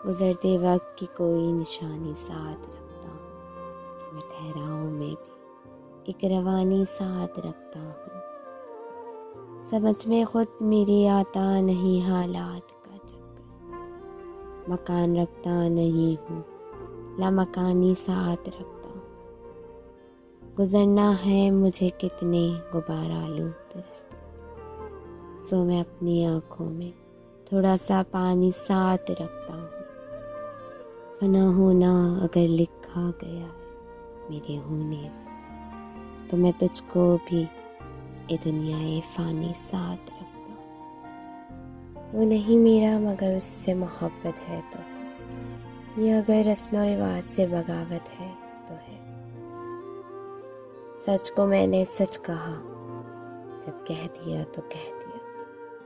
گزرتے وقت کی کوئی نشانی ساتھ رکھتا ہوں کہ میں ٹھہراؤں میں بھی ایک روانی ساتھ رکھتا ہوں۔ سمجھ میں خود میری آتا نہیں حالات کا چکر، مکان رکھتا نہیں ہوں لامکانی ساتھ رکھتا ہوں۔ گزرنا ہے مجھے کتنے غبار آلود رستوں سے، سو میں اپنی آنکھوں میں تھوڑا سا پانی ساتھ رکھتا ہوں۔ فنا ہونا اگر لکھا گیا ہے میرے ہونے میں، تو میں تجھ کو بھی یہ دنیا فانی ساتھ رکھتا ہوں۔ وہ نہیں میرا مگر اس سے محبت ہے تو ہے، یہ اگر رسم و رواج سے بغاوت ہے تو ہے۔ سچ کو میں نے سچ کہا، جب کہہ دیا تو کہہ دیا،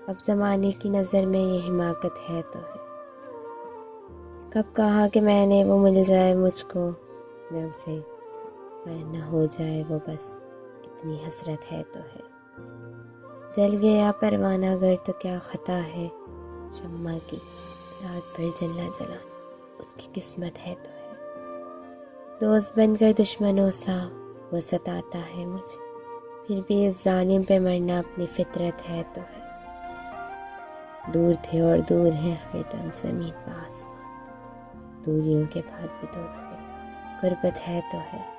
اب زمانے کی نظر میں یہ حماقت ہے تو ہے۔ کب کہا کہ میں نے وہ مل جائے مجھ کو میں اسے، پر نہ ہو جائے وہ بس اتنی حسرت ہے تو ہے۔ جل گیا پروانہ گر تو کیا خطا ہے، شمع کی رات بھر جلنا جلانا اس کی قسمت ہے تو ہے۔ دوست بن کر دشمنوں سا وہ ستاتا ہے مجھے، پھر بھی اس ظالم پہ مرنا اپنی فطرت ہے تو ہے۔ دور تھے اور دور ہیں ہر دم زمین و آسمان، دوریوں کے بعد بھی دونوں میں غربت ہے تو ہے۔